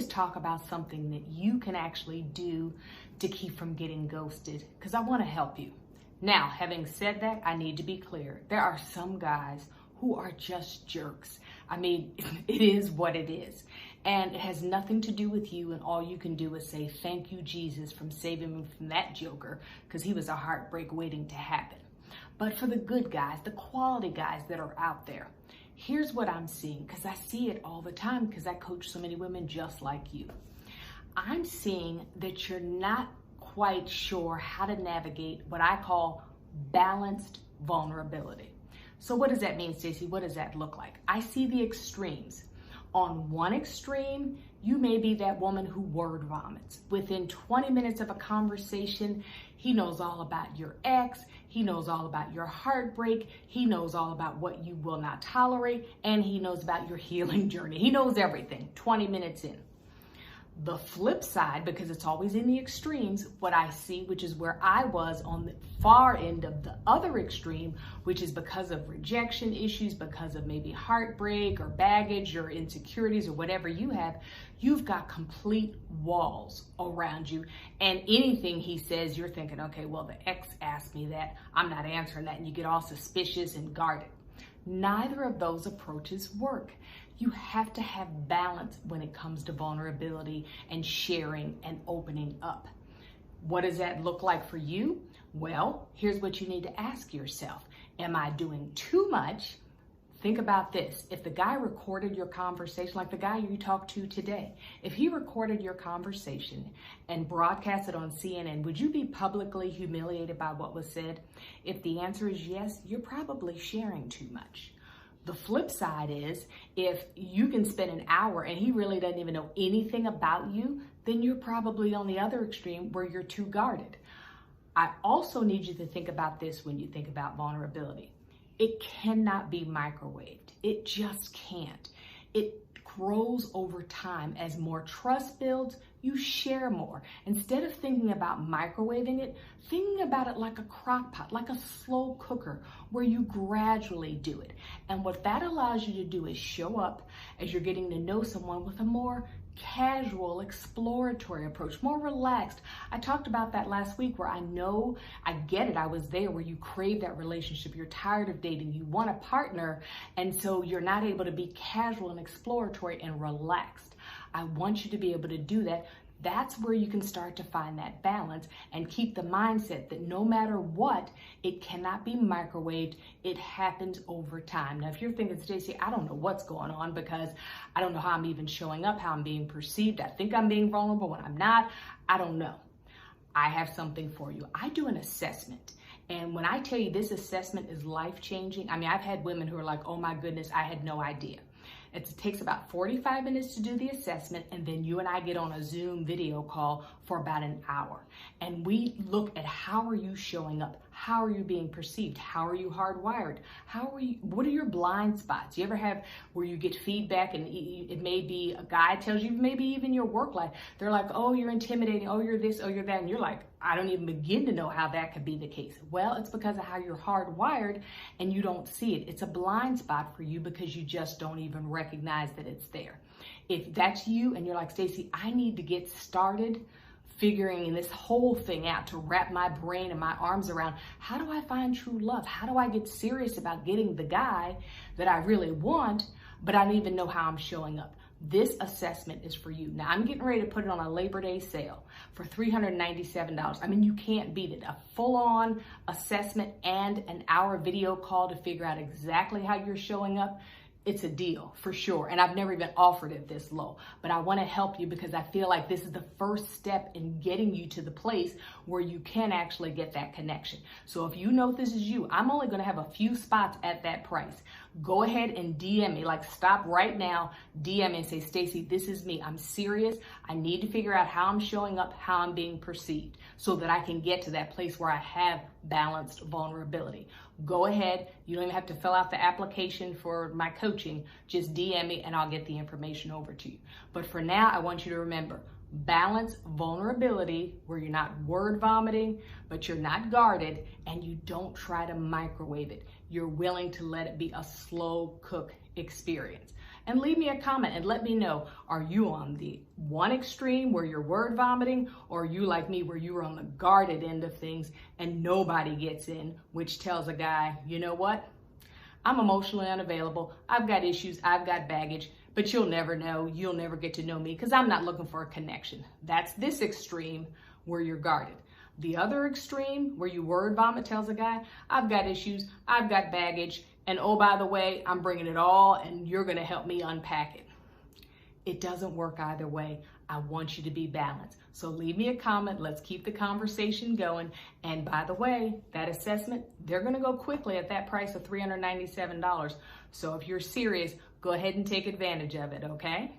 always talk about something that you can actually do to keep from getting ghosted, because I want to help you. Now, having said that, I need to be clear. There are some guys who are just jerks. I mean, it is what it is. And it has nothing to do with you, and all you can do is say, thank you, Jesus, from saving me from that joker, because he was a heartbreak waiting to happen. But for the good guys, the quality guys that are out there, here's what I'm seeing, because I see it all the time, because I coach so many women just like you. I'm seeing that you're not quite sure how to navigate what I call balanced vulnerability. So what does that mean, Stacey? What does that look like? I see the extremes. On one extreme, you may be that woman who word vomits. Within 20 minutes of a conversation, he knows all about your ex, he knows all about your heartbreak, he knows all about what you will not tolerate, and he knows about your healing journey. He knows everything 20 minutes in. The flip side, because it's always in the extremes, what I see, which is where I was on the far end of the other extreme, which is because of rejection issues, because of maybe heartbreak or baggage or insecurities or whatever you have, you've got complete walls around you. And anything he says, you're thinking, okay, well, the ex asked me that, I'm not answering that, and you get all suspicious and guarded. Neither of those approaches work. You have to have balance when it comes to vulnerability and sharing and opening up. What does that look like for you? Well, here's what you need to ask yourself. Am I doing too much? Think about this. If the guy recorded your conversation, like the guy you talked to today, if he recorded your conversation and broadcast it on CNN, would you be publicly humiliated by what was said? If the answer is yes, you're probably sharing too much. The flip side is, if you can spend an hour and he really doesn't even know anything about you, then you're probably on the other extreme where you're too guarded. I also need you to think about this when you think about vulnerability. It cannot be microwaved. It just can't. It grows over time. As more trust builds, you share more. Instead of thinking about microwaving it, thinking about it like a crock pot, like a slow cooker, where you gradually do it. And what that allows you to do is show up as you're getting to know someone with a more casual, exploratory approach, more relaxed. I talked about that last week, where I know, I get it, I was there, where you crave that relationship, you're tired of dating, you want a partner, and so you're not able to be casual and exploratory and relaxed. I want you to be able to do that. That's where you can start to find that balance and keep the mindset that no matter what, it cannot be microwaved. It happens over time. Now, if you're thinking, Stacey, I don't know what's going on, because I don't know how I'm even showing up, how I'm being perceived. I think I'm being vulnerable when I'm not. I don't know. I have something for you. I do an assessment. And when I tell you this assessment is life-changing, I mean, I've had women who are like, oh my goodness, I had no idea. It takes about 45 minutes to do the assessment, and then you and I get on a Zoom video call for about an hour. And we look at, how are you showing up? How are you being perceived? How are you hardwired? What are your blind spots? You ever have where you get feedback and it may be a guy tells you, maybe even your work life, they're like, oh, you're intimidating, oh, you're this, oh, you're that. And you're like, I don't even begin to know how that could be the case. Well, it's because of how you're hardwired and you don't see it. It's a blind spot for you because you just don't even recognize that it's there. If that's you and you're like, Stacey, I need to get started figuring this whole thing out, to wrap my brain and my arms around, how do I find true love? How do I get serious about getting the guy that I really want, but I don't even know how I'm showing up? This assessment is for you. Now, I'm getting ready to put it on a Labor Day sale for $397. I mean, you can't beat it. A full-on assessment and an hour video call to figure out exactly how you're showing up. It's a deal for sure. And I've never even offered it this low, but I want to help you because I feel like this is the first step in getting you to the place where you can actually get that connection. So if you know this is you, I'm only going to have a few spots at that price. Go ahead and DM me, like stop right now, DM me and say, Stacey, this is me. I'm serious. I need to figure out how I'm showing up, how I'm being perceived, so that I can get to that place where I have balanced vulnerability. Go ahead. You don't even have to fill out the application for my coaching. Just DM me and I'll get the information over to you. But for now, I want you to remember, balance vulnerability where you're not word vomiting, but you're not guarded, and you don't try to microwave it. You're willing to let it be a slow cook experience. And leave me a comment and let me know, are you on the one extreme where you're word vomiting, or are you like me where you're on the guarded end of things and nobody gets in, which tells a guy, you know what? I'm emotionally unavailable. I've got issues. I've got baggage, but you'll never know. You'll never get to know me because I'm not looking for a connection. That's this extreme where you're guarded. The other extreme where you word vomit tells a guy, I've got issues. I've got baggage. And oh, by the way, I'm bringing it all and you're going to help me unpack it. It doesn't work either way. I want you to be balanced. So leave me a comment. Let's keep the conversation going. And by the way, that assessment, they're going to go quickly at that price of $397. So if you're serious, go ahead and take advantage of it, okay?